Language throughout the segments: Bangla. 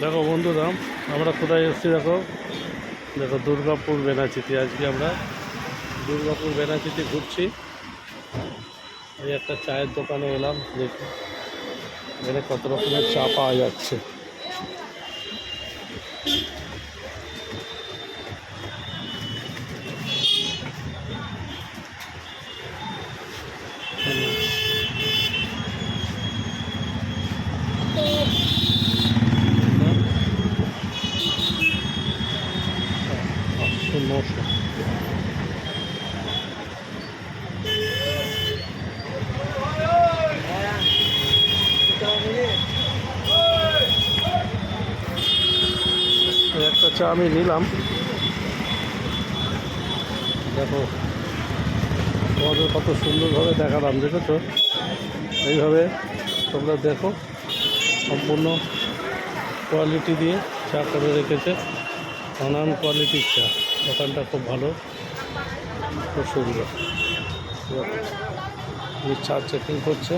দেখো বন্ধুরা, আমরা কোথায় এসেছি দেখো। দেখো দুর্গাপুর বেনাচিতি। আজকে আমরা দুর্গাপুর বেনাচিতি ঘুরছি। এই একটা চায়ের দোকানে এলাম, দেখি এখানে কত রকমের চা পাওয়া যাচ্ছে। একটা চা আমি নিলাম। দেখো তোমাদের কত সুন্দরভাবে দেখালাম, দেখেছো? এইভাবে তোমরা দেখো, সম্পূর্ণ কোয়ালিটি দিয়ে চা করে রেখেছে। নানান কোয়ালিটির চা। দোকানটা খুব ভালো, খুব সুন্দর। চা চেকিং করছে।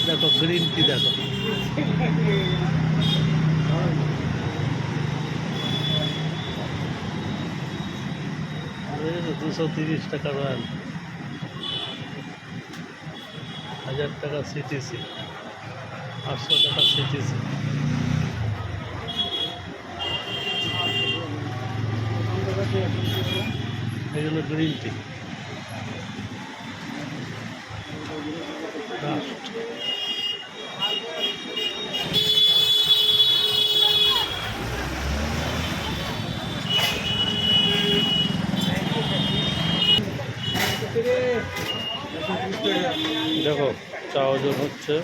দেখো গ্রিন টি, দেখো 230 টাকা রয়্যাল, 1000 টাকা সিটিসি, 800 টাকা সিটিসি। এই হলো গ্রিন টি। দেখো চা ওজন হচ্ছে।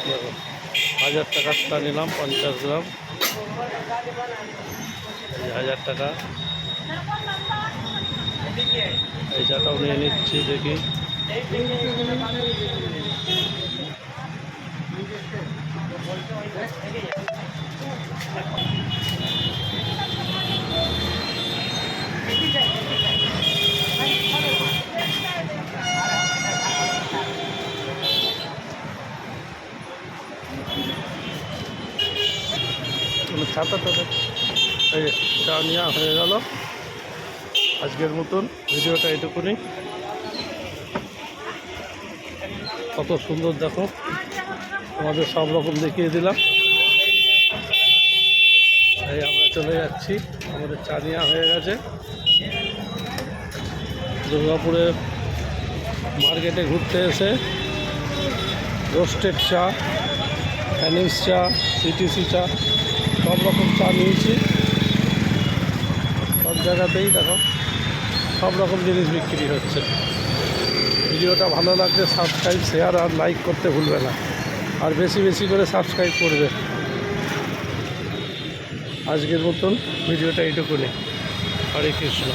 দেখো 1000 টাকার চা নিলাম 50 গ্রাম, 1000 টাকা। এই চাটাও নিয়ে নিচ্ছি, দেখি। ছাতাটা এই চা নেওয়া হয়ে গেল। আজকের মতন ভিডিওটা এটুকুনি। কত সুন্দর দেখো, আমাদের সব রকম দেখিয়ে দিলাম। এই আমরা চলে যাচ্ছি, আমাদের চা নেওয়া হয়ে গেছে। দুর্গাপুরে মার্কেটে ঘুরতে এসে রোস্টেড চা, হ্যানিস চা, সিটিসি চা, সব রকম চা নিয়েছি। সব জায়গাতেই দেখো সব রকম জিনিস বিক্রি হচ্ছে। ভিডিওটা ভালো লাগলে সাবস্ক্রাইব, শেয়ার আর লাইক করতে ভুলবে না। আর বেশি বেশি করে সাবস্ক্রাইব করবে। আজকের মতন ভিডিওটা এইটুকুনি। হরে কৃষ্ণ।